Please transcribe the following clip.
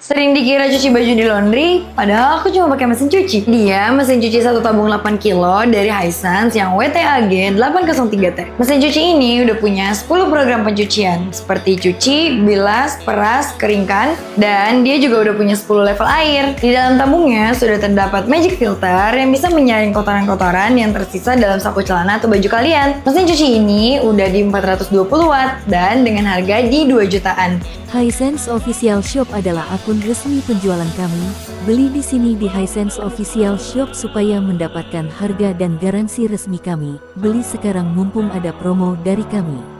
Sering dikira cuci baju di laundry, padahal aku cuma pakai mesin cuci. Dia mesin cuci 1 tabung 8 kilo dari Hisense yang WTAG 803T. Mesin cuci ini udah punya 10 program pencucian, seperti cuci, bilas, peras, keringkan, dan dia juga udah punya 10 level air. Di dalam tabungnya sudah terdapat magic filter yang bisa menyaring kotoran-kotoran yang tersisa dalam saku celana atau baju kalian. Mesin cuci ini udah di 420 watt dan dengan harga di 2 jutaan. Hisense Official Shop adalah akun resmi penjualan kami. Beli di sini di Hisense Official Shop supaya mendapatkan harga dan garansi resmi kami. Beli sekarang mumpung ada promo dari kami.